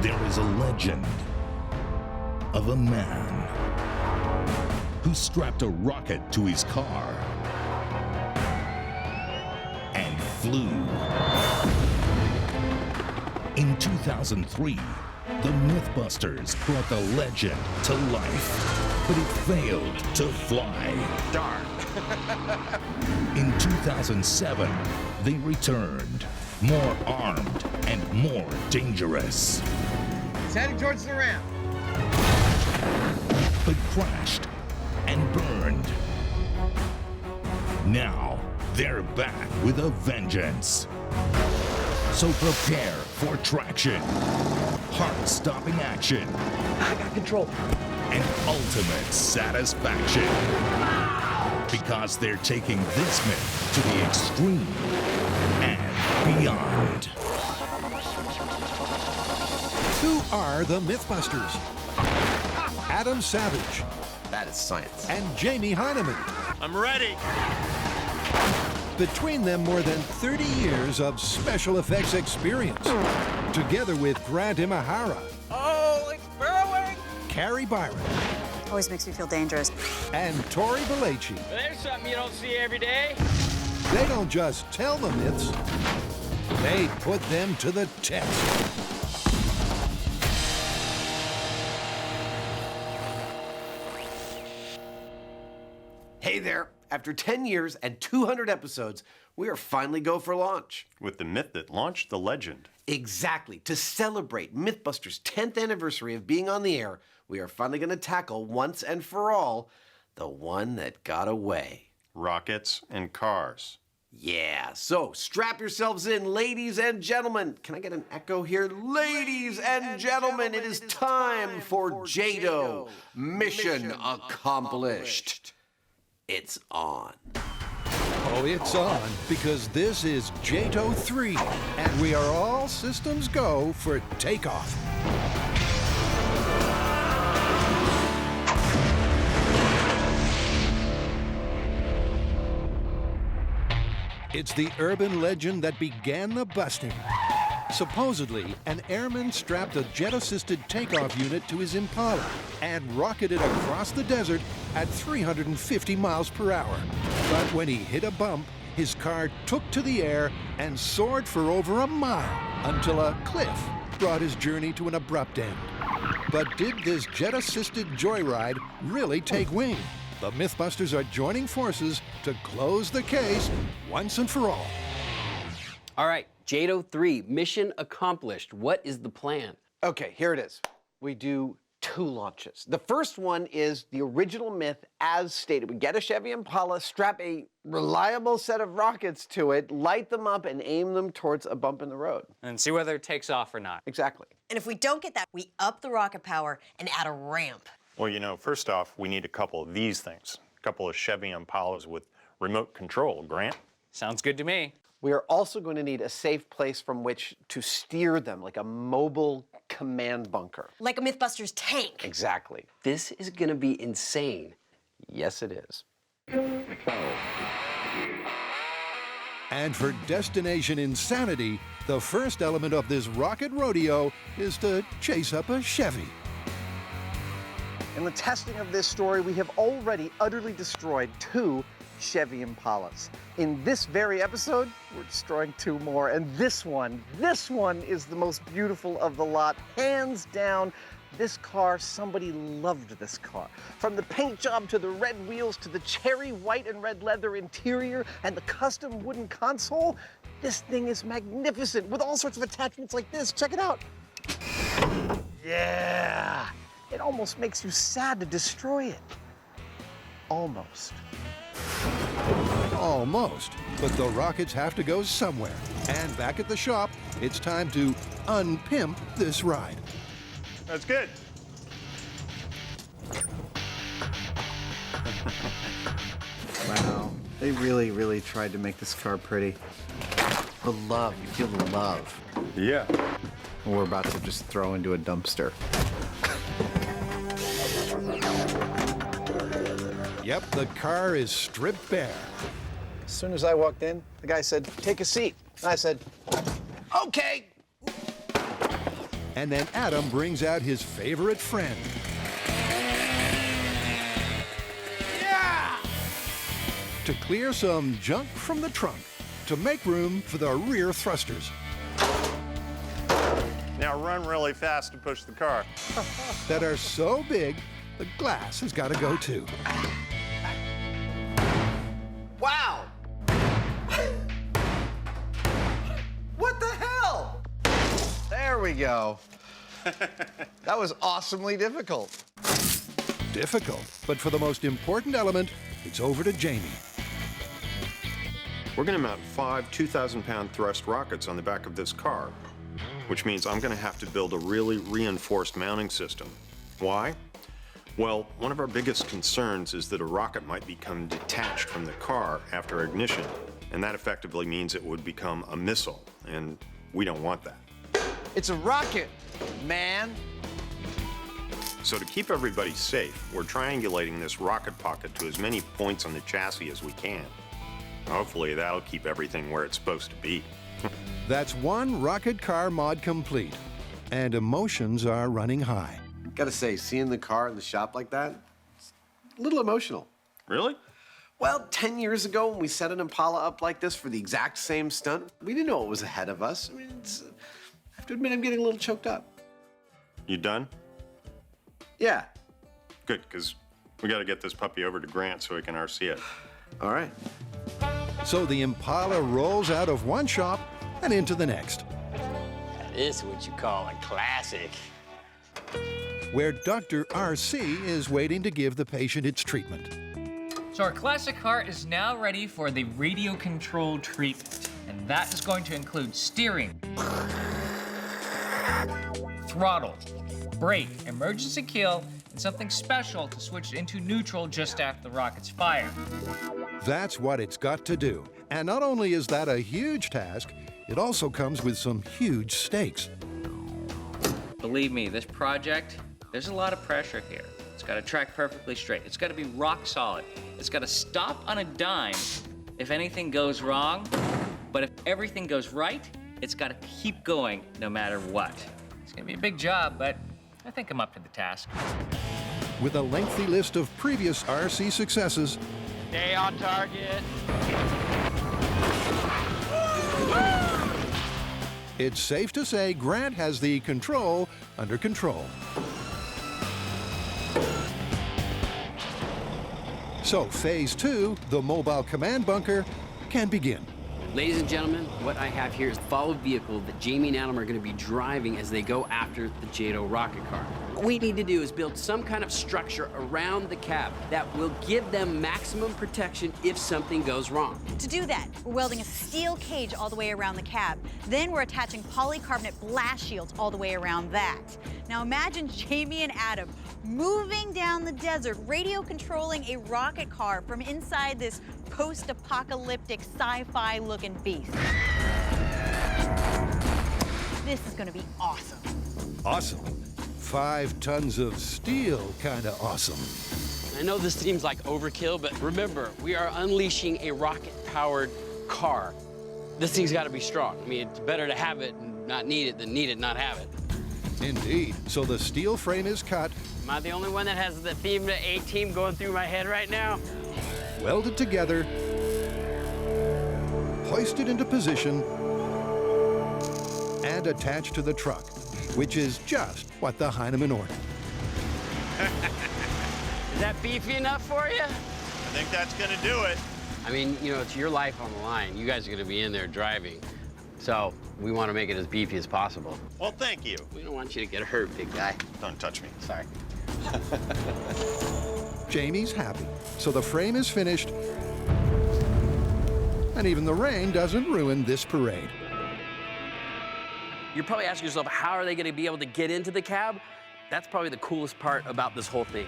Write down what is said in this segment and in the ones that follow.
there is a legend of a man who strapped a rocket to his car and flew. In 2003, the MythBusters brought the legend to life, but it failed to fly. Darn. In 2007, they returned, more armed and more dangerous. It's heading towards the ramp. But crashed and burned. Now, they're back with a vengeance. So prepare for traction, heart-stopping action, I got control. and ultimate satisfaction. Because they're taking this myth to the extreme and beyond. Who are the MythBusters? Adam Savage That is science. and Jamie Heineman. I'm ready. Between them, more than 30 years of special effects experience. Together with Grant Imahara, Oh, it's burrowing. Carrie Byron, Always makes me feel dangerous. and Tori Belleci. There's something you don't see every day. They don't just tell the myths, they put them to the test. Hey there. After 10 years and 200 episodes, we are finally go for launch. With the myth that launched the legend. Exactly. To celebrate MythBusters' 10th anniversary of being on the air, we are finally going to tackle once and for all the one that got away. Rockets and cars. Yeah, so strap yourselves in, ladies and gentlemen. Can I get an echo here? Ladies and gentlemen, it is time for JATO. Mission accomplished. It's on. Oh, it's on, because this is JATO 3, and we are all systems go for takeoff. It's the urban legend that began the busting. Supposedly, an airman strapped a jet-assisted takeoff unit to his Impala and rocketed across the desert at 350 miles per hour. But when he hit a bump, his car took to the air and soared for over a mile until a cliff brought his journey to an abrupt end. But did this jet-assisted joyride really take wing? The MythBusters are joining forces to close the case once and for all. All right, JATO 3, mission accomplished. What is the plan? Okay, here it is. We do 2 launches. The first one is the original myth as stated. We get a Chevy Impala, strap a reliable set of rockets to it, light them up, and aim them towards a bump in the road. And see whether it takes off or not. Exactly. And if we don't get that, we up the rocket power and add a ramp. Well, you know, first off, we need a couple of these things. A couple of Chevy Impalas with remote control, Grant. Sounds good to me. We are also going to need a safe place from which to steer them, like a mobile command bunker. Like a MythBusters tank. Exactly. This is gonna be insane. Yes, it is. And for Destination Insanity, the first element of this rocket rodeo is to chase up a Chevy. In the testing of this story, we have already utterly destroyed 2 Chevy Impalas. In this very episode, we're destroying 2 more. And this one is the most beautiful of the lot. Hands down, this car, somebody loved this car. From the paint job to the red wheels to the cherry white and red leather interior and the custom wooden console, this thing is magnificent with all sorts of attachments like this. Check it out. Yeah. It almost makes you sad to destroy it. Almost. Almost. But the rockets have to go somewhere. And back at the shop, it's time to unpimp this ride. That's good. Wow, they really tried to make this car pretty. The love, you feel the love. Yeah. We're about to just throw into a dumpster. Yep, the car is stripped bare. As soon as I walked in, the guy said, "Take a seat." And I said, "Okay." And then Adam brings out his favorite friend. Yeah! To clear some junk from the trunk to make room for the rear thrusters. Now run really fast to push the car. That are so big, the glass has got to go too. Wow! What the hell? There we go. That was awesomely difficult. Difficult, but for the most important element, it's over to Jamie. We're going to mount 5 2,000-pound thrust rockets on the back of this car, which means I'm going to have to build a really reinforced mounting system. Why? Well, one of our biggest concerns is that a rocket might become detached from the car after ignition, and that effectively means it would become a missile, and we don't want that. It's a rocket, man. So to keep everybody safe, we're triangulating this rocket pocket to as many points on the chassis as we can. Hopefully that'll keep everything where it's supposed to be. That's one rocket car mod complete, and emotions are running high. Gotta say, seeing the car in the shop like that, it's a little emotional. Really? Well, 10 years ago when we set an Impala up like this for the exact same stunt, we didn't know what was ahead of us. I mean, I have to admit I'm getting a little choked up. You done? Yeah. Good, because we got to get this puppy over to Grant so he can RC it. All right. So the Impala rolls out of one shop and into the next, This is what you call a classic. where Dr. RC is waiting to give the patient its treatment. So our classic car is now ready for the radio-controlled treatment. And that is going to include steering, throttle, brake, emergency kill, and something special to switch it into neutral just after the rocket's fired. That's what it's got to do. And not only is that a huge task, it also comes with some huge stakes. Believe me, this project, there's a lot of pressure here. It's got to track perfectly straight. It's got to be rock solid. It's got to stop on a dime if anything goes wrong. But if everything goes right, it's got to keep going no matter what. It's going to be a big job, but I think I'm up to the task. With a lengthy list of previous RC successes, Stay on target. it's safe to say Grant has the control under control. So phase 2, the mobile command bunker, can begin. Ladies and gentlemen, what I have here is the follow vehicle that Jamie and Adam are going to be driving as they go after the JATO rocket car. What we need to do is build some kind of structure around the cab that will give them maximum protection if something goes wrong. To do that, we're welding a steel cage all the way around the cab. Then we're attaching polycarbonate blast shields all the way around that. Now imagine Jamie and Adam moving down the desert, radio controlling a rocket car from inside this post-apocalyptic sci-fi looking beast. This is gonna be awesome. Awesome. 5 tons of steel, kinda awesome. I know this seems like overkill, but remember, we are unleashing a rocket-powered car. This thing's got to be strong. I mean, it's better to have it and not need it than need it and not have it. Indeed. So the steel frame is cut, Am I the only one that has the theme to A-Team going through my head right now? welded together, hoisted into position, and attached to the truck, which is just what the Heinemann ordered. Is that beefy enough for you? I think that's going to do it. I mean, you know, it's your life on the line. You guys are going to be in there driving. So we want to make it as beefy as possible. Well, thank you. We don't want you to get hurt, big guy. Don't touch me. Sorry. Jamie's happy, so the frame is finished, and even the rain doesn't ruin this parade. You're probably asking yourself, how are they going to be able to get into the cab? That's probably the coolest part about this whole thing.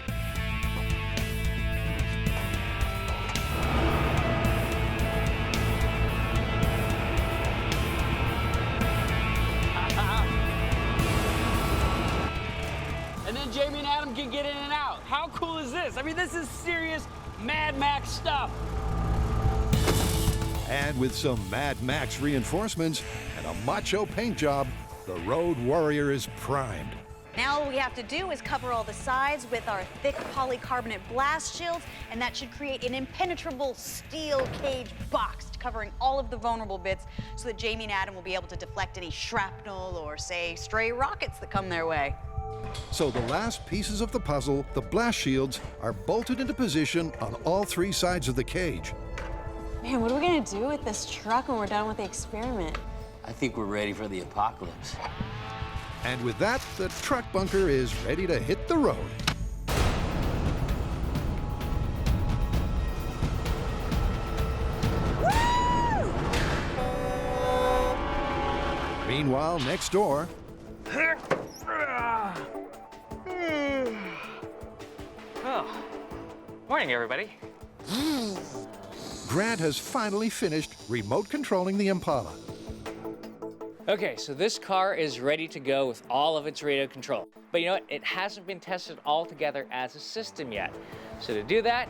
And then Jamie and Adam can get in and out. How cool is this? I mean, this is serious Mad Max stuff. And with some Mad Max reinforcements and a macho paint job, The Road Warrior is primed. Now all we have to do is cover all the sides with our thick polycarbonate blast shields, and that should create an impenetrable steel cage box covering all of the vulnerable bits so that Jamie and Adam will be able to deflect any shrapnel or, say, stray rockets that come their way. So the last pieces of the puzzle, the blast shields, are bolted into position on all three sides of the cage. Man, what are we gonna do with this truck when we're done with the experiment? I think we're ready for the apocalypse. And with that, the truck bunker is ready to hit the road. Woo! Meanwhile, next door, Oh, morning, everybody. Grant has finally finished remote controlling the Impala. Okay, so this car is ready to go with all of its radio control. But you know what? It hasn't been tested all together as a system yet. So to do that,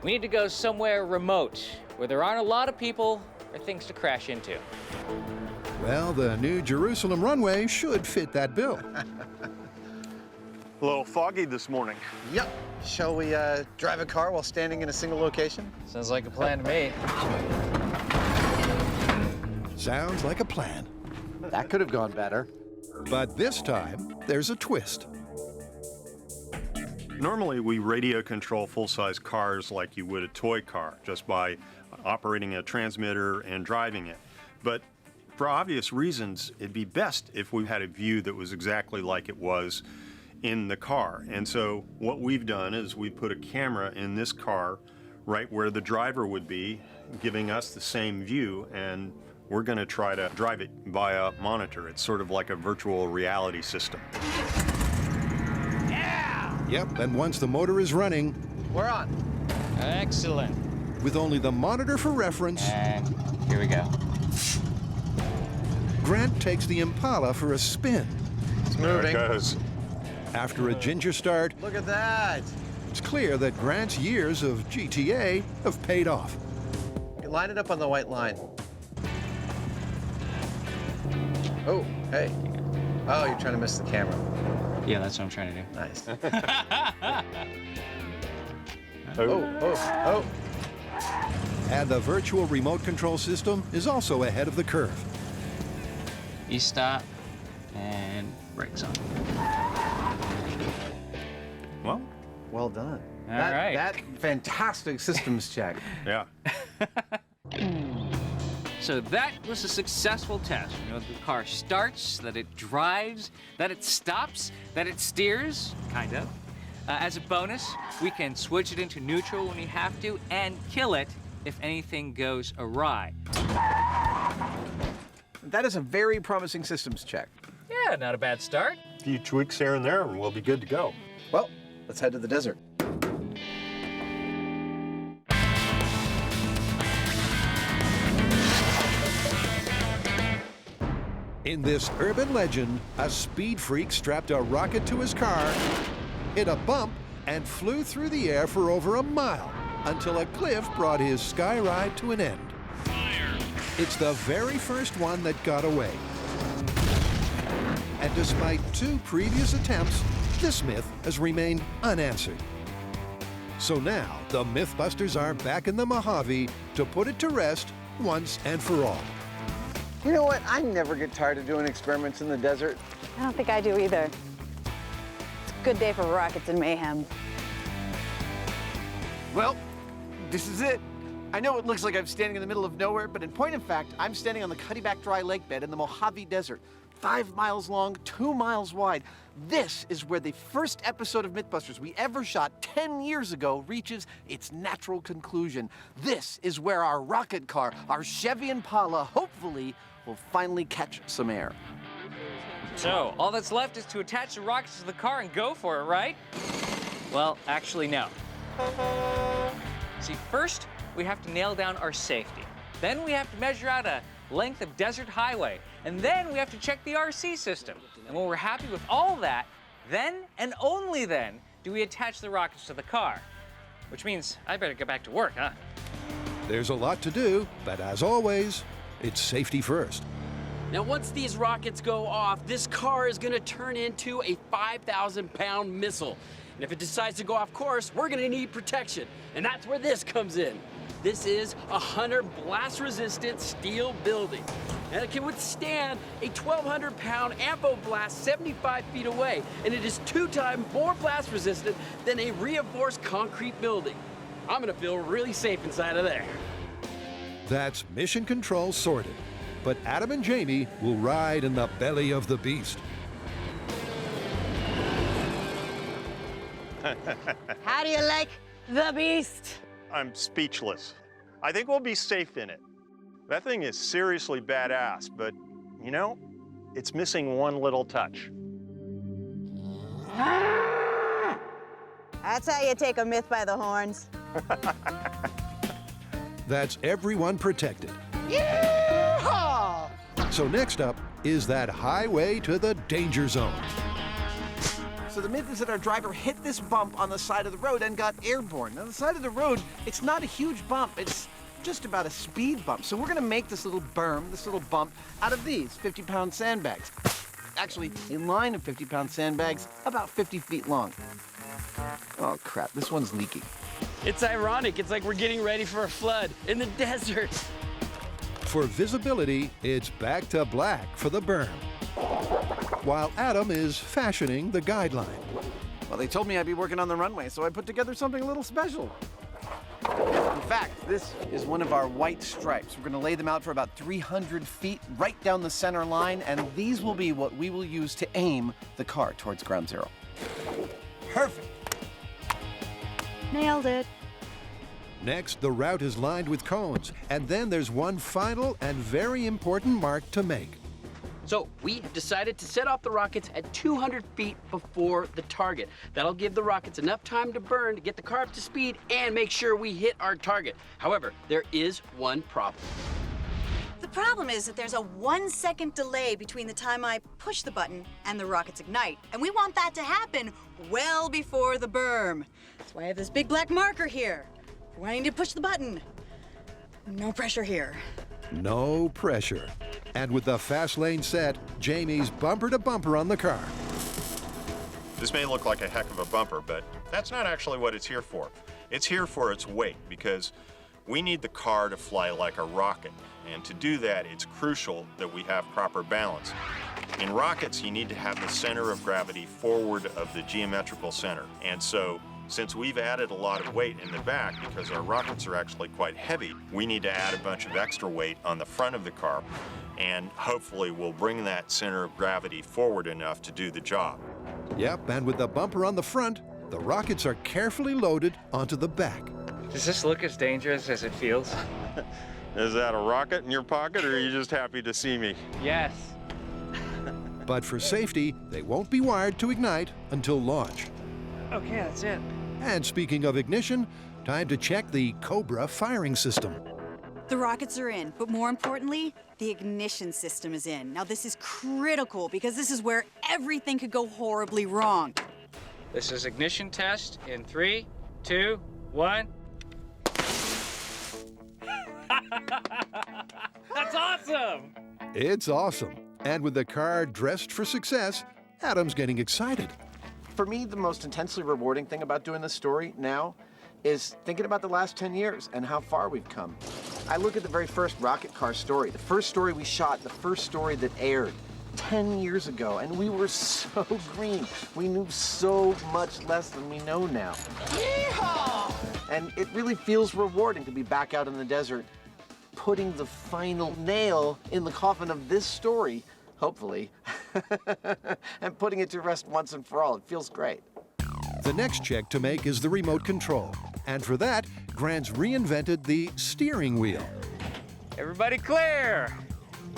we need to go somewhere remote, where there aren't a lot of people or things to crash into. Well, the New Jerusalem runway should fit that bill. A little foggy this morning. Yep. Shall we drive a car while standing in a single location? Sounds like a plan to me. Sounds like a plan. That could have gone better. But this time, there's a twist. Normally, we radio control full-size cars like you would a toy car, just by operating a transmitter and driving it. But for obvious reasons, it'd be best if we had a view that was exactly like it was in the car. And so what we've done is we put a camera in this car right where the driver would be, giving us the same view, and we're going to try to drive it via monitor. It's sort of like a virtual reality system. Yep, and once the motor is running, We're on. Excellent. with only the monitor for reference, And here we go. Grant takes the Impala for a spin. It's moving. Because After a ginger start, Look at that. it's clear that Grant's years of GTA have paid off. Line it up on the white line. Oh, hey. Oh, you're trying to miss the camera. Yeah, that's what I'm trying to do. Nice. Oh. And the virtual remote control system is also ahead of the curve. You stop, and brakes on. well, Well done. All right. That fantastic systems check. yeah. So that was a successful test. You know, the car starts, that it drives, that it stops, that it steers, kind of. As a bonus, we can switch it into neutral when we have to, and kill it if anything goes awry. That is a very promising systems check. Yeah, not a bad start. A few tweaks here and there, and we'll be good to go. Well, let's head to the desert. In this urban legend, a speed freak strapped a rocket to his car, hit a bump, and flew through the air for over a mile until a cliff brought his sky ride to an end. It's the very first one that got away. And despite 2 previous attempts, this myth has remained unanswered. So now, the MythBusters are back in the Mojave to put it to rest once and for all. You know what? I never get tired of doing experiments in the desert. I don't think I do either. It's a good day for rockets and mayhem. Well, this is it. I know it looks like I'm standing in the middle of nowhere, but in point of fact, I'm standing on the Cuddyback Dry Lake bed in the Mojave Desert. 5 miles long, 2 miles wide. This is where the first episode of MythBusters we ever shot 10 years ago reaches its natural conclusion. This is where our rocket car, our Chevy Impala, hopefully will finally catch some air. So, all that's left is to attach the rockets to the car and go for it, right? Well, actually, no. See, first, we have to nail down our safety. Then we have to measure out a length of desert highway. And then we have to check the RC system. And when we're happy with all that, then and only then do we attach the rockets to the car. Which means I better get back to work, huh? There's a lot to do, but as always, it's safety first. Now, once these rockets go off, this car is gonna turn into a 5,000-pound missile. And if it decides to go off course, we're gonna need protection. And that's where this comes in. This is a Hunter blast-resistant steel building. And it can withstand a 1,200-pound ampo blast 75 feet away. And it is 2 times more blast-resistant than a reinforced concrete building. I'm gonna feel really safe inside of there. That's mission control sorted. But Adam and Jamie will ride in the belly of the beast. How do you like the beast? I'm speechless. I think we'll be safe in it. That thing is seriously badass, but, you know, it's missing one little touch. That's how you take a myth by the horns. That's everyone protected. Yeehaw! So next up is that highway to the danger zone. So the myth is that our driver hit this bump on the side of the road and got airborne. Now, the side of the road, it's not a huge bump. It's just about a speed bump. So we're gonna make this little berm, this little bump, out of these 50-pound sandbags. Actually, a line of 50-pound sandbags about 50 feet long. Oh, crap, this one's leaking. It's ironic. It's like we're getting ready for a flood in the desert. For visibility, it's back to black for the berm, while Adam is fashioning the guideline. Well, they told me I'd be working on the runway, so I put together something a little special. In fact, this is one of our white stripes. We're gonna lay them out for about 300 feet right down the center line, and these will be what we will use to aim the car towards ground zero. Perfect. Nailed it. Next, the route is lined with cones, and then there's one final and very important mark to make. So we have decided to set off the rockets at 200 feet before the target. That'll give the rockets enough time to burn to get the car up to speed and make sure we hit our target. However, there is one problem. The problem is that there's a 1-second delay between the time I push the button and the rockets ignite. And we want that to happen well before the berm. That's why I have this big black marker here. For when I need to push the button. No pressure here. No pressure. And with the fast lane set, Jamie's bumper to bumper on the car. This may look like a heck of a bumper, but that's not actually what it's here for. It's here for its weight, because we need the car to fly like a rocket. And to do that, it's crucial that we have proper balance. In rockets, you need to have the center of gravity forward of the geometrical center. And so, since we've added a lot of weight in the back, because our rockets are actually quite heavy, we need to add a bunch of extra weight on the front of the car. And hopefully we'll bring that center of gravity forward enough to do the job. Yep, and with the bumper on the front, the rockets are carefully loaded onto the back. Does this look as dangerous as it feels? Is that a rocket in your pocket, or are you just happy to see me? Yes. But for safety, they won't be wired to ignite until launch. Okay, that's it. And speaking of ignition, time to check the Cobra firing system. The rockets are in, but more importantly, the ignition system is in. Now this is critical because this is where everything could go horribly wrong. This is ignition test in 3, 2, 1. That's awesome! It's awesome. And with the car dressed for success, Adam's getting excited. For me, the most intensely rewarding thing about doing this story now is thinking about the last 10 years and how far we've come. I look at the very first rocket car story, the first story we shot, the first story that aired 10 years ago, and we were so green. We knew so much less than we know now. Yeehaw! And it really feels rewarding to be back out in the desert, putting the final nail in the coffin of this story, hopefully, and putting it to rest once and for all. It feels great. The next check to make is the remote control. And for that, Grant's reinvented the steering wheel. Everybody clear!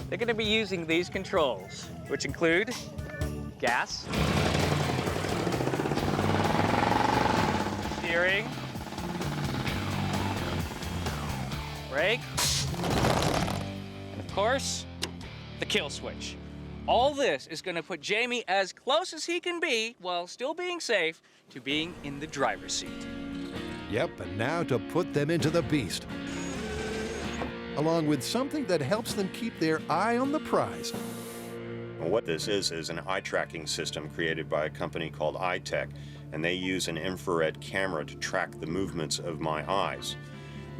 They're going to be using these controls, which include gas, steering, brake, and of course, the kill switch. All this is going to put Jamie as close as he can be, while still being safe, to being in the driver's seat. Yep, and now to put them into the beast. along with something that helps them keep their eye on the prize. Well, what this is an eye tracking system created by a company called iTech, and they use an infrared camera to track the movements of my eyes.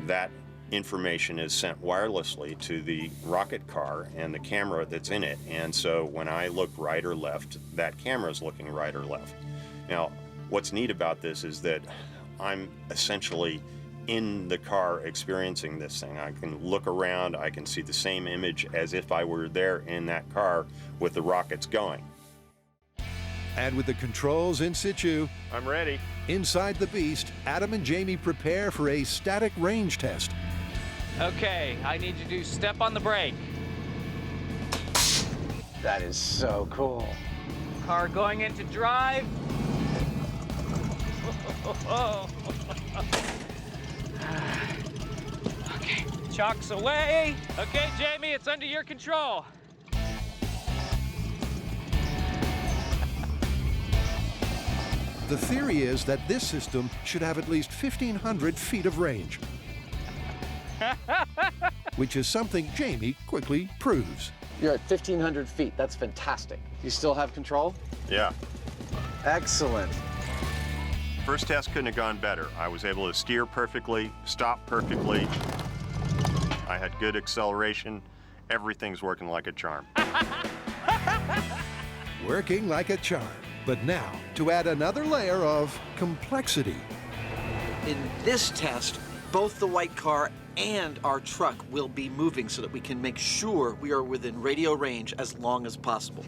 That information is sent wirelessly to the rocket car and the camera that's in it, and so when I look right or left, that camera is looking right or left. Now, what's neat about this is that I'm essentially in the car experiencing this thing. I can look around, I can see the same image as if I were there in that car with the rockets going. And with the controls in situ, I'm ready. inside the Beast, Adam and Jamie prepare for a static range test. Okay, I need you to step on the brake. That is so cool. Car going into drive. Okay, chocks away. Okay, Jamie, it's under your control. The theory is that this system should have at least 1,500 feet of range, which is something Jamie quickly proves. You're at 1,500 feet. That's fantastic. You still have control? Yeah. Excellent. First test couldn't have gone better. I was able to steer perfectly, stop perfectly. I had good acceleration. Everything's working like a charm. Working like a charm. But now, to add another layer of complexity. In this test, both the white car and our truck will be moving so that we can make sure we are within radio range as long as possible.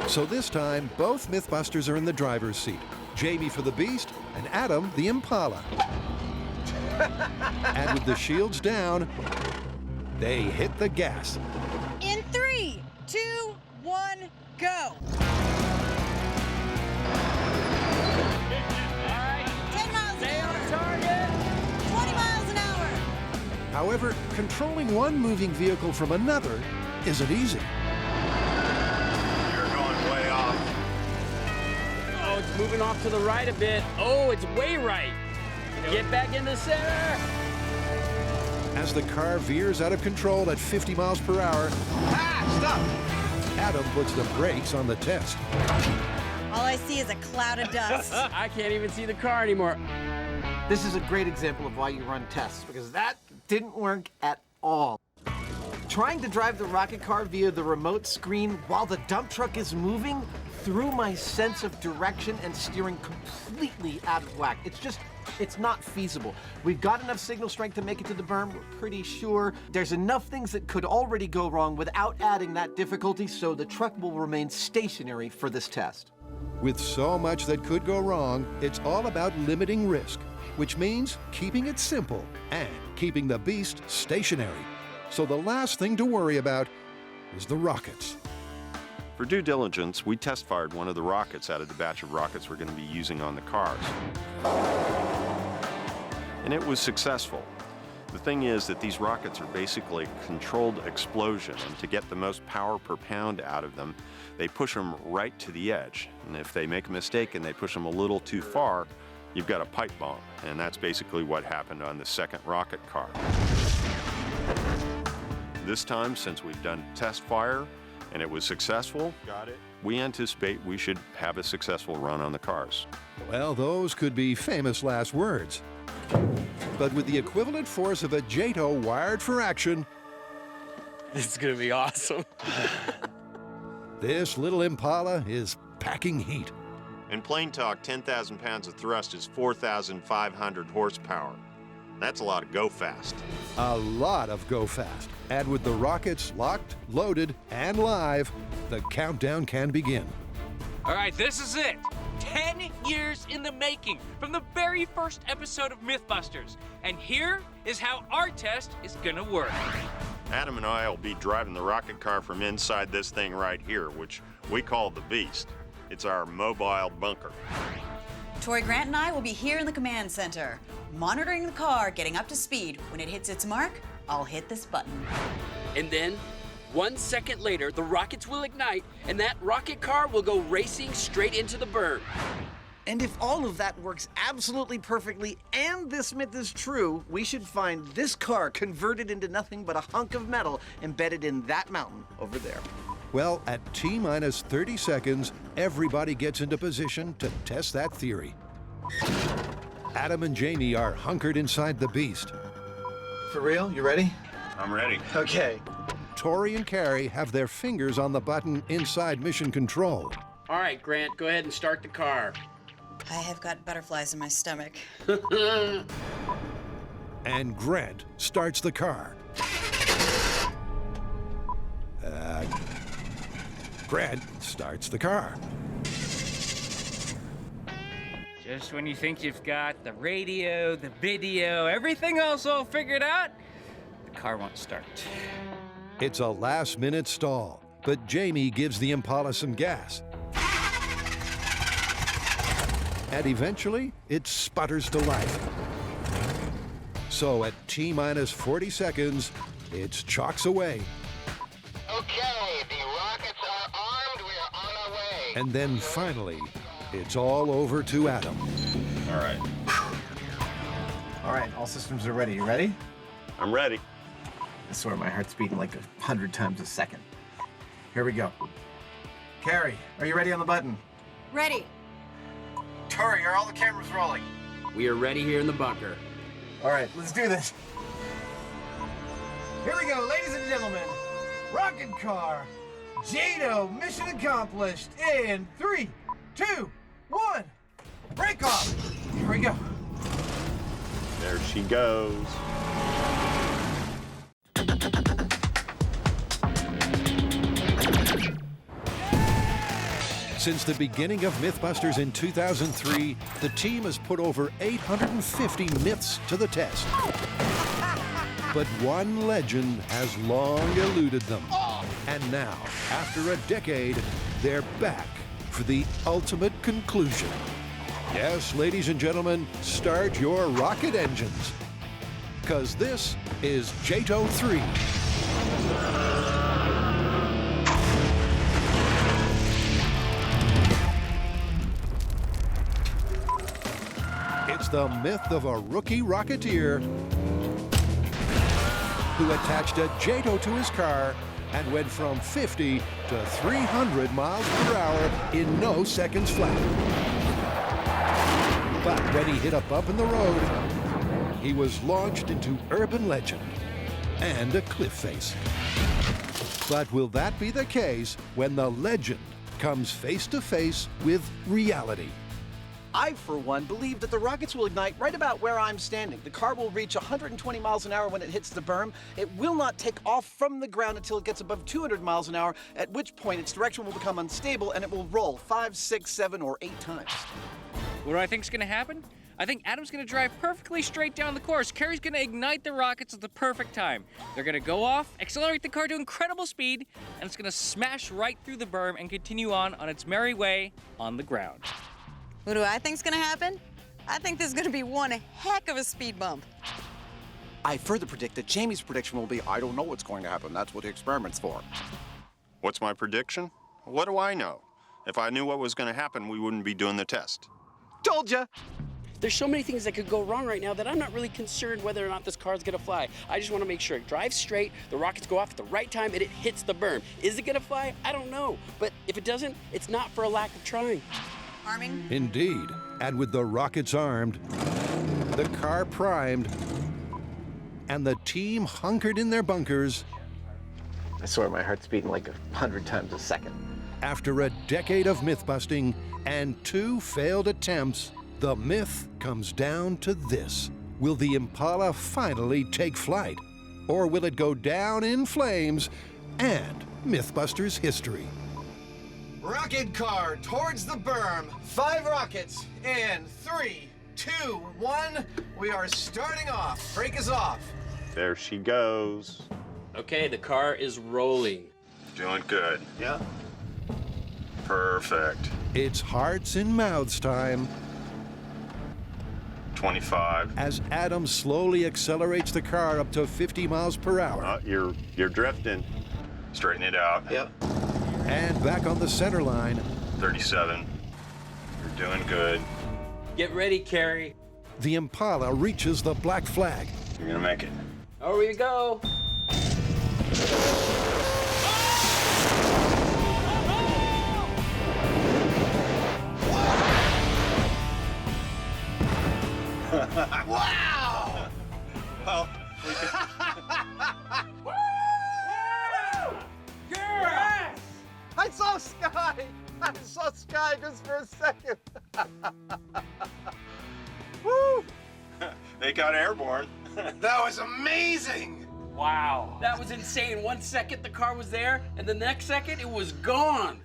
So this time, both Mythbusters are in the driver's seat. Jamie for the Beast and Adam the Impala. And with the shields down, they hit the gas. In 3, 2, 1, go. 10 miles an hour. 20 miles an hour. However, controlling one moving vehicle from another isn't easy. You're going way off. Oh, it's moving off to the right a bit. Oh, it's way right. Get back in the center. As the car veers out of control at 50 miles per hour, Stop! Adam puts the brakes on the test. All I see is a cloud of dust. I can't even see the car anymore. This is a great example of why you run tests, because that didn't work at all. Trying to drive the rocket car via the remote screen while the dump truck is moving threw my sense of direction and steering completely out of whack. It's not feasible. We've got enough signal strength to make it to the berm, we're pretty sure. There's enough things that could already go wrong without adding that difficulty, so the truck will remain stationary for this test. With so much that could go wrong, it's all about limiting risk, which means keeping it simple and keeping the Beast stationary. So the last thing to worry about is the rockets. For due diligence, we test fired one of the rockets out of the batch of rockets we're going to be using on the cars. And it was successful. The thing is that these rockets are basically a controlled explosion, and to get the most power per pound out of them, they push them right to the edge. And if they make a mistake and they push them a little too far, you've got a pipe bomb. And that's basically what happened on the second rocket car. This time, since we've done test fire and it was successful, we anticipate we should have a successful run on the cars. Well, those could be famous last words. But with the equivalent force of a JATO wired for action, This is gonna be awesome. this little Impala is packing heat. In plain talk, 10,000 pounds of thrust is 4,500 horsepower. That's a lot of go fast. A lot of go fast. And with the rockets locked, loaded, and live, the countdown can begin. All right, this is it. 10 years in the making from the very first episode of MythBusters. And here is how our test is gonna work. Adam and I will be driving the rocket car from inside this thing right here, which we call the Beast. It's our mobile bunker. Tori Grant and I will be here in the command center, monitoring the car getting up to speed. When it hits its mark, I'll hit this button. And then, 1 second later, the rockets will ignite, and that rocket car will go racing straight into the berm. And if all of that works absolutely perfectly and this myth is true, we should find this car converted into nothing but a hunk of metal embedded in that mountain over there. Well, at T-minus 30 seconds, everybody gets into position to test that theory. Adam and Jamie are hunkered inside the beast. For real? You ready? I'm ready. Okay. Tori and Carrie have their fingers on the button inside mission control. All right, Grant, go ahead and start the car. I have got butterflies in my stomach. And Grant starts the car. Grant starts the car. Just when you think you've got the radio, the video, everything else all figured out, the car won't start. It's a last-minute stall, but Jamie gives the Impala some gas. And eventually, it sputters to life. So at T-minus 40 seconds, it's chocks away. Okay, the rockets are armed. We are on our way. And then finally, it's all over to Adam. All right. All right, all systems are ready. You ready? I'm ready. I swear my heart's beating like 100 times a second. Here we go. Carrie, are you ready on the button? Ready. Tori, are all the cameras rolling? We are ready here in the bunker. All right, let's do this. Here we go, ladies and gentlemen. Rocket car, JATO, mission accomplished in 3, 2, 1. Break off. Here we go. There she goes. Since the beginning of MythBusters in 2003, the team has put over 850 myths to the test. But one legend has long eluded them. And now, after a decade, they're back for the ultimate conclusion. Yes, ladies and gentlemen, start your rocket engines. 'Cause this is JATO 3. It's the myth of a rookie rocketeer who attached a JATO to his car and went from 50 to 300 miles per hour in no seconds flat. But when he hit a bump in the road, he was launched into urban legend and a cliff face. But will that be the case when the legend comes face to face with reality? I, for one, believe that the rockets will ignite right about where I'm standing. The car will reach 120 miles an hour when it hits the berm. It will not take off from the ground until it gets above 200 miles an hour, at which point its direction will become unstable and it will roll 5, 6, 7, or 8 times. What do I think's gonna happen? I think Adam's gonna drive perfectly straight down the course. Carrie's gonna ignite the rockets at the perfect time. They're gonna go off, accelerate the car to incredible speed, and it's gonna smash right through the berm and continue on its merry way on the ground. What do I think's gonna happen? I think there's gonna be one heck of a speed bump. I further predict that Jamie's prediction will be, I don't know what's going to happen. That's what the experiment's for. What's my prediction? What do I know? If I knew what was going to happen, we wouldn't be doing the test. Told ya! There's so many things that could go wrong right now that I'm not really concerned whether or not this car's gonna fly. I just wanna make sure it drives straight, the rockets go off at the right time, and it hits the berm. Is it gonna fly? I don't know. But if it doesn't, it's not for a lack of trying. Arming? Indeed. And with the rockets armed, the car primed, and the team hunkered in their bunkers. I swear my heart's beating like 100 times a second. After a decade of myth-busting and 2 failed attempts, the myth comes down to this. Will the Impala finally take flight? Or will it go down in flames and MythBusters history? Rocket car towards the berm. 5 rockets in 3, 2, 1. We are starting off. Brake is off. There she goes. Okay, the car is rolling. Doing good. Yeah. Perfect. It's hearts and mouths time 25. as Adam slowly accelerates the car up to 50 miles per hour. You're drifting. Straighten it out. Yep. And back on the center line, 37. You're doing good. Get ready, Carrie. The Impala reaches the black flag. You're gonna make it. Over we go. Wow! Well, I saw sky! I saw sky just for a second. Woo! they got airborne. That was amazing! Wow. That was insane. 1 second the car was there, and the next second it was gone.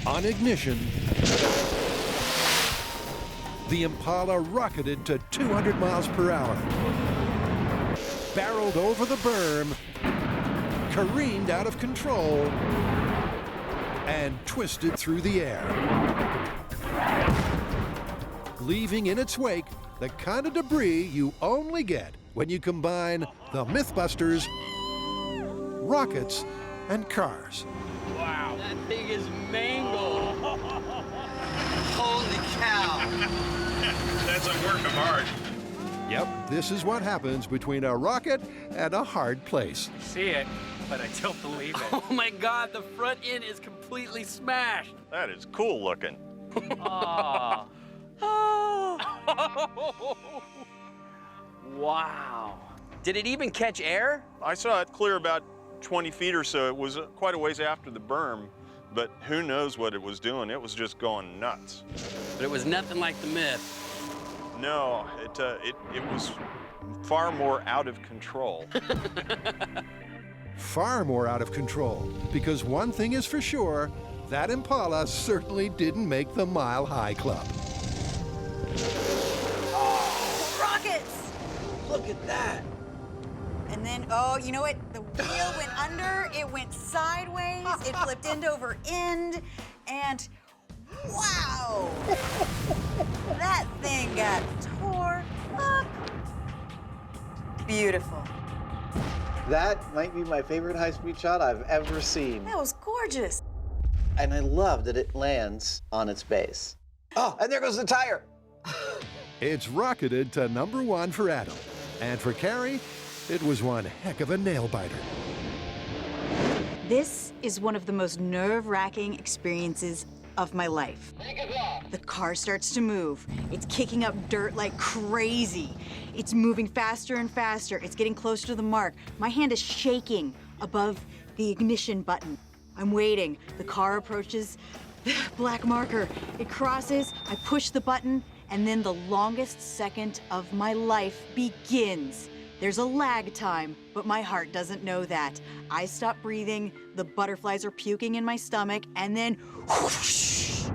On ignition, the Impala rocketed to 200 miles per hour, barreled over the berm, careened out of control, and twisted through the air, leaving in its wake the kind of debris you only get when you combine the MythBusters, rockets, and cars. Wow. That thing is mangled. Holy cow! That's a work of art. Yep, this is what happens between a rocket and a hard place. See it, but I don't believe it. Oh my God, the front end is completely smashed. That is cool looking. Aw. Wow. Did it even catch air? I saw it clear about 20 feet or so. It was quite a ways after the berm, but who knows what it was doing. It was just going nuts. But it was nothing like the Myth. No, it was far more out of control. Far more out of control, because one thing is for sure, that Impala certainly didn't make the Mile High Club. Rockets! Look at that. And then, oh, you know what? The wheel went under, it went sideways, it flipped end over end, and wow! That thing got tore up. Beautiful. That might be my favorite high-speed shot I've ever seen. That was gorgeous. And I love that it lands on its base. Oh, and there goes the tire. It's rocketed to #1 for Adam. And for Carrie, it was one heck of a nail-biter. This is one of the most nerve-wracking experiences of my life. The car starts to move. It's kicking up dirt like crazy. It's moving faster and faster. It's getting closer to the mark. My hand is shaking above the ignition button. I'm waiting. The car approaches the black marker. It crosses, I push the button, and then the longest second of my life begins. There's a lag time, but my heart doesn't know that. I stop breathing, the butterflies are puking in my stomach, and then whoosh,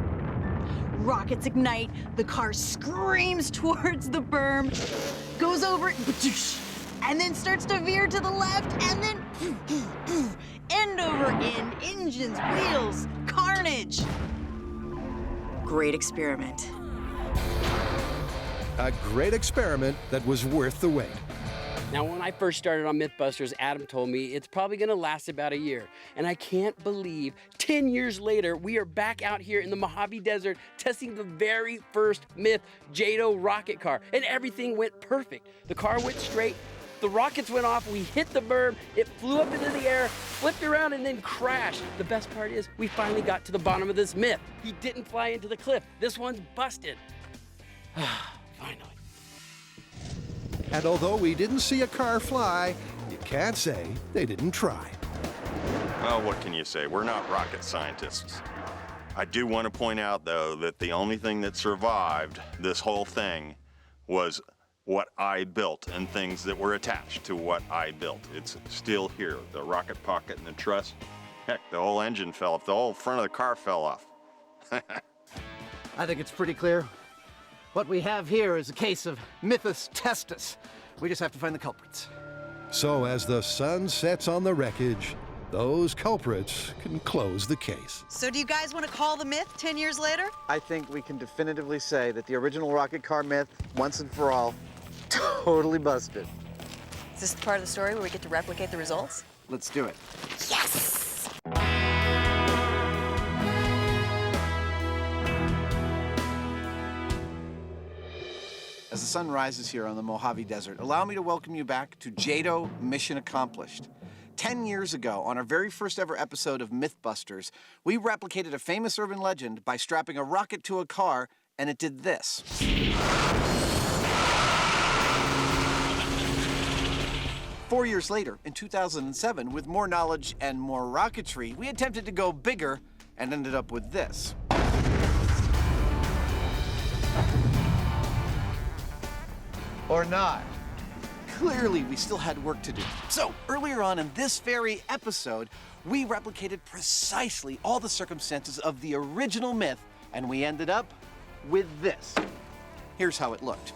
rockets ignite, the car screams towards the berm, goes over it, and then starts to veer to the left, and then end over end, engines, wheels, carnage. Great experiment. A great experiment that was worth the wait. Now, when I first started on MythBusters, Adam told me it's probably gonna last about a year. And I can't believe 10 years later, we are back out here in the Mojave Desert testing the very first Myth JATO rocket car. And everything went perfect. The car went straight, the rockets went off, we hit the berm, it flew up into the air, flipped around, and then crashed. The best part is we finally got to the bottom of this Myth. He didn't fly into the cliff. This one's busted. Finally. And although we didn't see a car fly, you can't say they didn't try. Well, what can you say? We're not rocket scientists. I do want to point out, though, that the only thing that survived this whole thing was what I built and things that were attached to what I built. It's still here. The rocket pocket and the truss. Heck, the whole engine fell off. The whole front of the car fell off. I think it's pretty clear. What we have here is a case of Mythus testis. We just have to find the culprits. So as the sun sets on the wreckage, those culprits can close the case. So do you guys want to call the myth 10 years later? I think we can definitively say that the original rocket car myth, once and for all, totally busted. Is this the part of the story where we get to replicate the results? Let's do it. Yes! sun rises here on the Mojave Desert, allow me to welcome you back to JATO Mission Accomplished. 10 years ago, on our very first ever episode of MythBusters, we replicated a famous urban legend by strapping a rocket to a car, and it did this. 4 years later, in 2007, with more knowledge and more rocketry, we attempted to go bigger and ended up with this. Or not. Clearly, we still had work to do. So, earlier on in this very episode, we replicated precisely all the circumstances of the original myth, and we ended up with this. Here's how it looked.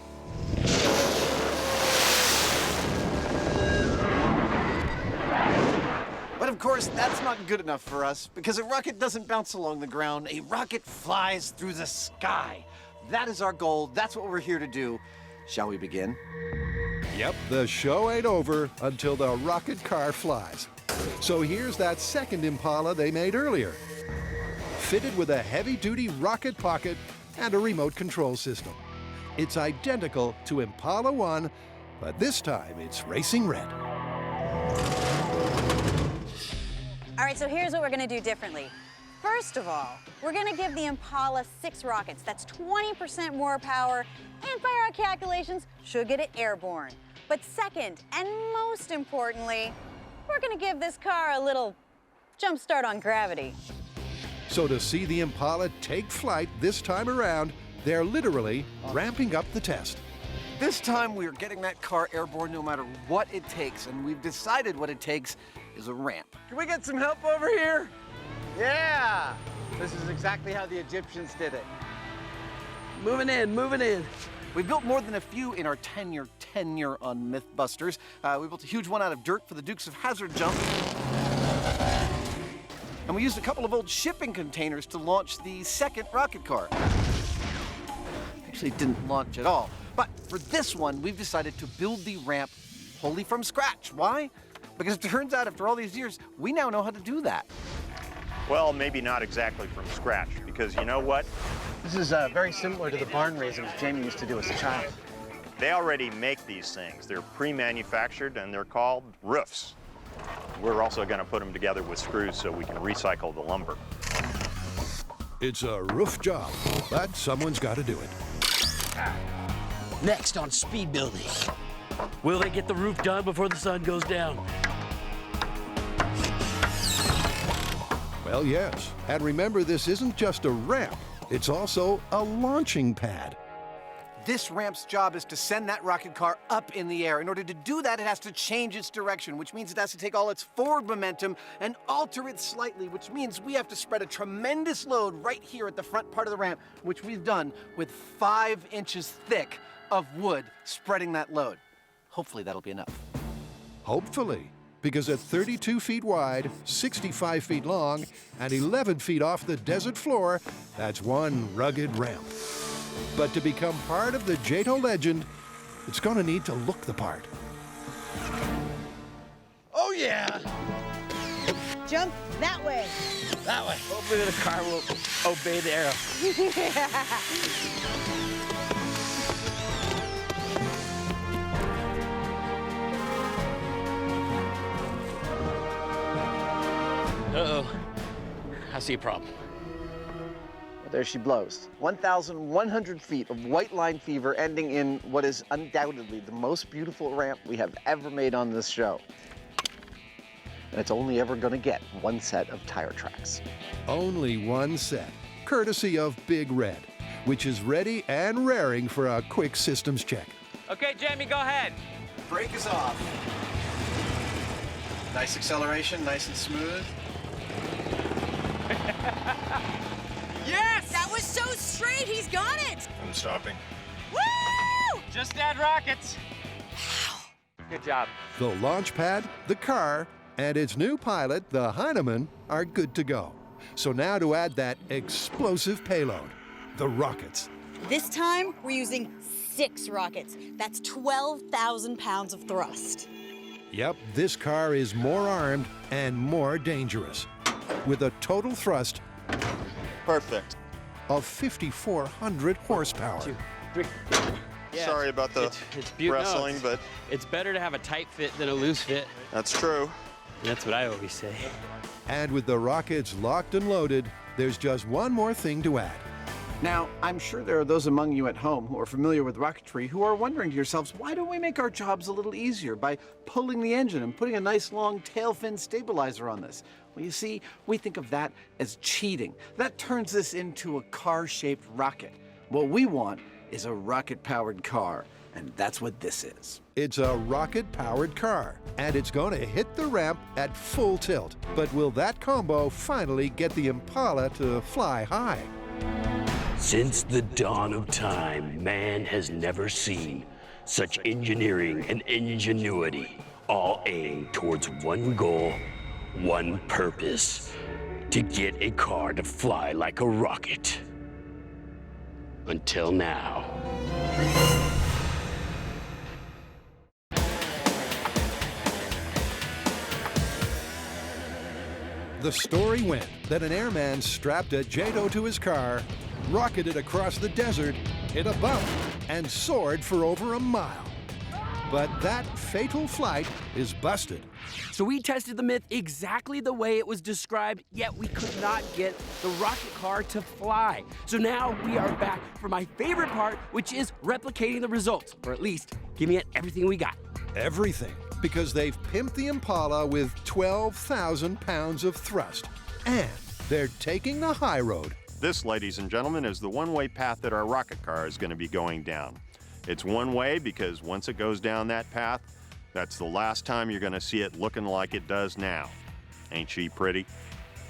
But of course, that's not good enough for us, because a rocket doesn't bounce along the ground. A rocket flies through the sky. That is our goal. That's what we're here to do. Shall we begin? Yep, the show ain't over until the rocket car flies. So here's that second Impala they made earlier. Fitted with a heavy-duty rocket pocket and a remote control system. It's identical to Impala 1, but this time it's racing red. All right, so here's what we're gonna do differently. First of all, we're gonna give the Impala 6 rockets. That's 20% more power, and by our calculations, should get it airborne. But second, and most importantly, we're gonna give this car a little jump start on gravity. So to see the Impala take flight this time around, they're literally ramping up the test. This time we are getting that car airborne no matter what it takes, and we've decided what it takes is a ramp. Can we get some help over here? Yeah! This is exactly how the Egyptians did it. Moving in, moving in. We built more than a few in our 10-year tenure on MythBusters. We built a huge one out of dirt for the Dukes of Hazzard jump. And we used a couple of old shipping containers to launch the second rocket car. Actually, it didn't launch at all. But for this one, we've decided to build the ramp wholly from scratch. Why? Because it turns out after all these years, we now know how to do that. Well, maybe not exactly from scratch, because you know what? This is very similar to the barn raisings Jamie used to do as a child. They already make these things. They're pre-manufactured and they're called roofs. We're also going to put them together with screws so we can recycle the lumber. It's a roof job, but someone's got to do it. Next on speed building. Will they get the roof done before the sun goes down? Well, yes. And remember, this isn't just a ramp. It's also a launching pad. This ramp's job is to send that rocket car up in the air. In order to do that, it has to change its direction, which means it has to take all its forward momentum and alter it slightly, which means we have to spread a tremendous load right here at the front part of the ramp, which we've done with 5 inches thick of wood spreading that load. Hopefully that'll be enough. Hopefully, because at 32 feet wide, 65 feet long, and 11 feet off the desert floor, that's one rugged ramp. But to become part of the JATO legend, it's going to need to look the part. Oh, yeah! Jump that way. That way. Hopefully the car will obey the arrow. Uh-oh. I see a problem. Well, there she blows. 1,100 feet of white line fever ending in what is undoubtedly the most beautiful ramp we have ever made on this show. And it's only ever going to get one set of tire tracks. Only one set, courtesy of Big Red, which is ready and raring for a quick systems check. Okay, Jamie, go ahead. Brake is off. Nice acceleration, nice and smooth. Yes! That was so straight, he's got it! I'm stopping. Woo! Just add rockets. Good job. The launch pad, the car, and its new pilot, the Heinemann, are good to go. So now to add that explosive payload, the rockets. This time, we're using 6 rockets. That's 12,000 pounds of thrust. Yep, this car is more armed and more dangerous, with a total thrust Perfect. of 5,400 horsepower. 1, 2, 3. Yeah, Sorry about the wrestling, but it's better to have a tight fit than a loose fit. that's true. That's what I always say. And with the rockets locked and loaded, there's just one more thing to add. Now, I'm sure there are those among you at home who are familiar with rocketry who are wondering to yourselves, why don't we make our jobs a little easier by pulling the engine and putting a nice long tail fin stabilizer on this? Well, you see, we think of that as cheating. That turns this into a car-shaped rocket. What we want is a rocket-powered car, and that's what this is. It's a rocket-powered car, and it's going to hit the ramp at full tilt. But will that combo finally get the Impala to fly high? Since the dawn of time, man has never seen such engineering and ingenuity, all aimed towards one goal, one purpose: to get a car to fly like a rocket. Until now. The story went that an airman strapped a JATO to his car, rocketed across the desert, hit a bump, and soared for over a mile. But that fatal flight is busted. So we tested the myth exactly the way it was described, yet we could not get the rocket car to fly. So now we are back for my favorite part, which is replicating the results, or at least giving it everything we got. Everything, because they've pimped the Impala with 12,000 pounds of thrust. And they're taking the high road. This, ladies and gentlemen, is the one-way path that our rocket car is going to be going down. It's one way because once it goes down that path, that's the last time you're going to see it looking like it does now. Ain't she pretty?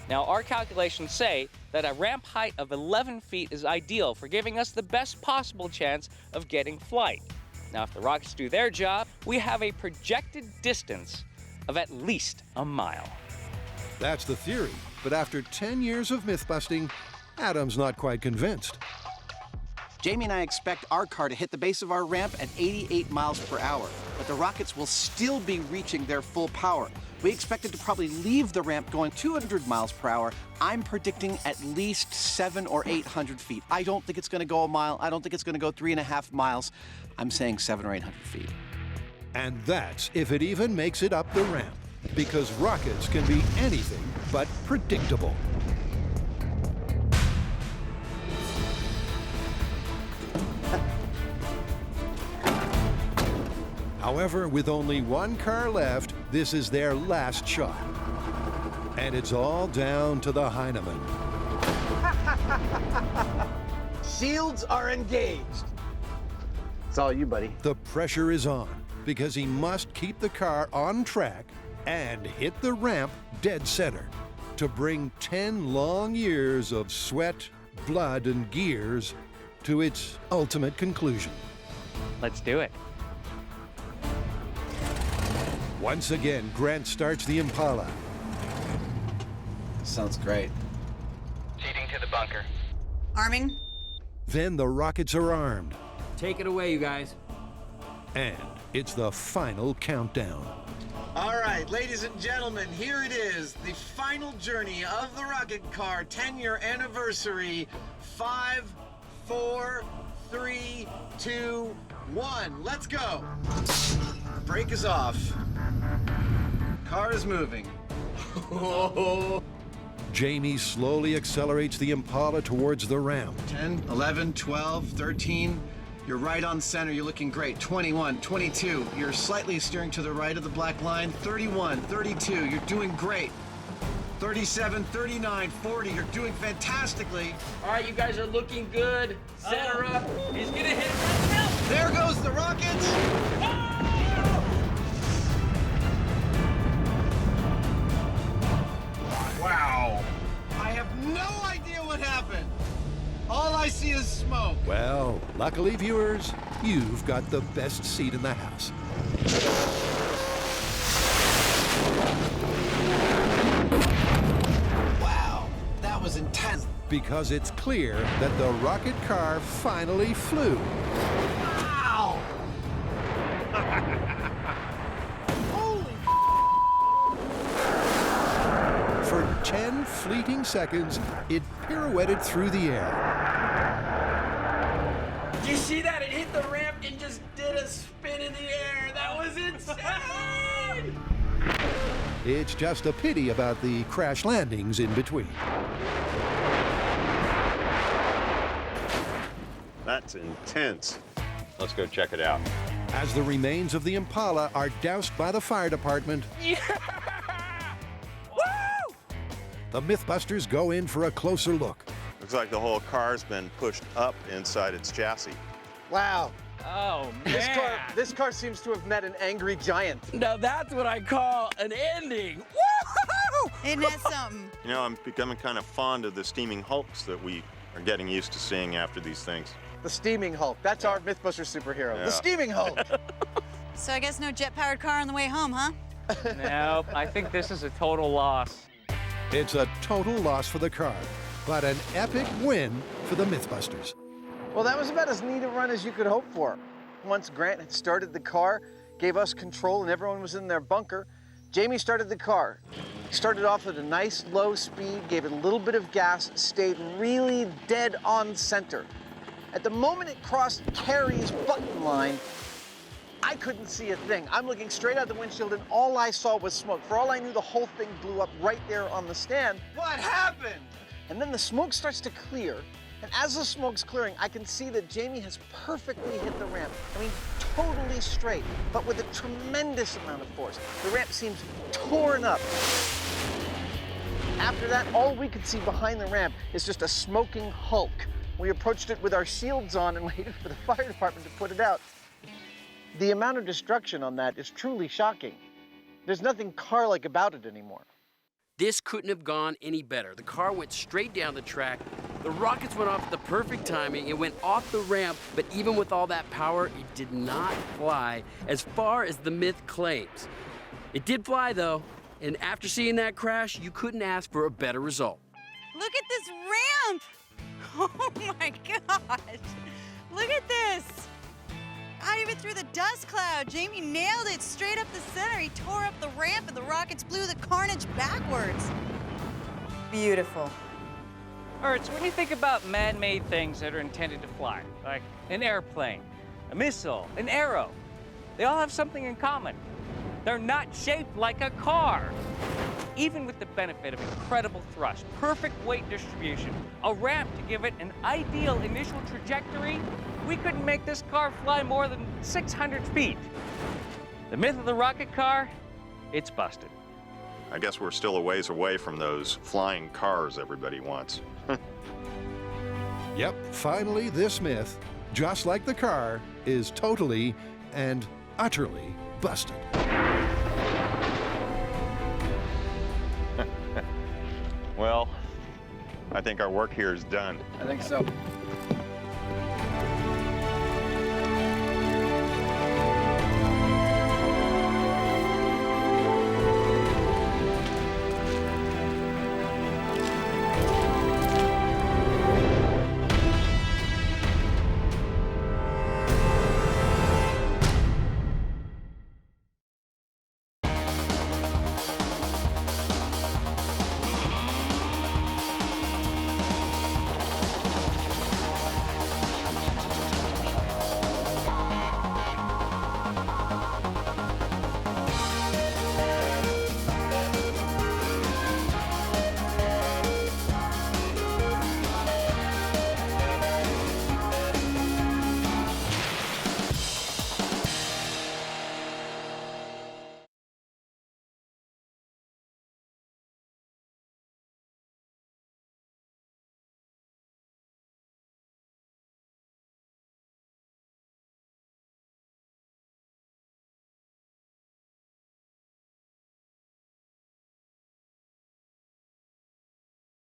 Now, our calculations say that a ramp height of 11 feet is ideal for giving us the best possible chance of getting flight. Now, if the rockets do their job, we have a projected distance of at least a mile. That's the theory, but after 10 years of myth-busting, Adam's not quite convinced. Jamie and I expect our car to hit the base of our ramp at 88 miles per hour, but the rockets will still be reaching their full power. We expect it to probably leave the ramp going 200 miles per hour. I'm predicting at least 700 or 800 feet. I don't think it's going to go a mile. I don't think it's going to go 3.5 miles. I'm saying 700 or 800 feet. And that's if it even makes it up the ramp, because rockets can be anything but predictable. However, with only one car left, this is their last shot. And it's all down to the Heinemann. Shields are engaged. It's all you, buddy. The pressure is on, because he must keep the car on track and hit the ramp dead center to bring 10 long years of sweat, blood, and gears to its ultimate conclusion. Let's do it. Once again, Grant starts the Impala. Sounds great. Seating to the bunker. Arming. Then the rockets are armed, Take it away, you guys. and it's the final countdown. All right, ladies and gentlemen, here it is, the final journey of the rocket car 10-year anniversary. 5, 4, 3, 2, 1. Let's go. Brake is off. Car is moving. Jamie slowly accelerates the Impala towards the ramp. 10, 11, 12, 13. You're right on center. You're looking great. 21, 22. You're slightly steering to the right of the black line. 31, 32. You're doing great. 37, 39, 40. You're doing fantastically. All right, you guys are looking good. Center up. He's gonna hit it right now. There goes the rockets. Wow. I have no idea what happened. All I see is smoke. Well, luckily, viewers, you've got the best seat in the house. Wow, that was intense. Because it's clear that the rocket car finally flew. Wow. Holy. For 10 fleeting seconds, it pirouetted through the air. Do you see that? It hit the ramp and just did a spin in the air. That was insane! It's just a pity about the crash landings in between. That's intense. Let's go check it out. As the remains of the Impala are doused by the fire department, Yeah! Woo! the MythBusters go in for a closer look. Looks like the whole car's been pushed up inside its chassis. Wow. Oh, man. This car seems to have met an angry giant. Now that's what I call an ending. Woo! Isn't that something? You know, I'm becoming kind of fond of the steaming hulks that we are getting used to seeing after these things. The Steaming Hulk. That's our MythBusters superhero. Yeah. The Steaming Hulk. So I guess no jet-powered car on the way home, huh? Nope, I think this is a total loss. It's a total loss for the car, but an epic win for the MythBusters. Well, that was about as neat a run as you could hope for. Once Grant had started the car, gave us control, and everyone was in their bunker, Jamie started the car. Started off at a nice low speed, gave it a little bit of gas, stayed really dead on center. At the moment it crossed Carrie's button line, I couldn't see a thing. I'm looking straight out the windshield and all I saw was smoke. For all I knew, the whole thing blew up right there on the stand. What happened? And then the smoke starts to clear. And as the smoke's clearing, I can see that Jamie has perfectly hit the ramp. I mean, totally straight, but with a tremendous amount of force. The ramp seems torn up. After that, all we could see behind the ramp is just a smoking hulk. We approached it with our shields on and waited for the fire department to put it out. The amount of destruction on that is truly shocking. There's nothing car-like about it anymore. This couldn't have gone any better. The car went straight down the track. The rockets went off at the perfect timing. It went off the ramp, but even with all that power, it did not fly as far as the myth claims. It did fly, though, and after seeing that crash, you couldn't ask for a better result. Look at this ramp! Oh my gosh! Look at this! Not even through the dust cloud. Jamie nailed it straight up the center. He tore up the ramp and the rockets blew the carnage backwards. Beautiful. Ertz, when you think about man-made things that are intended to fly, like an airplane, a missile, an arrow, they all have something in common. They're not shaped like a car. Even with the benefit of incredible thrust, perfect weight distribution, a ramp to give it an ideal initial trajectory, we couldn't make this car fly more than 600 feet. The myth of the rocket car, it's busted. I guess we're still a ways away from those flying cars everybody wants. Yep, finally this myth, just like the car, is totally and utterly busted. Well, I think our work here is done. I think so.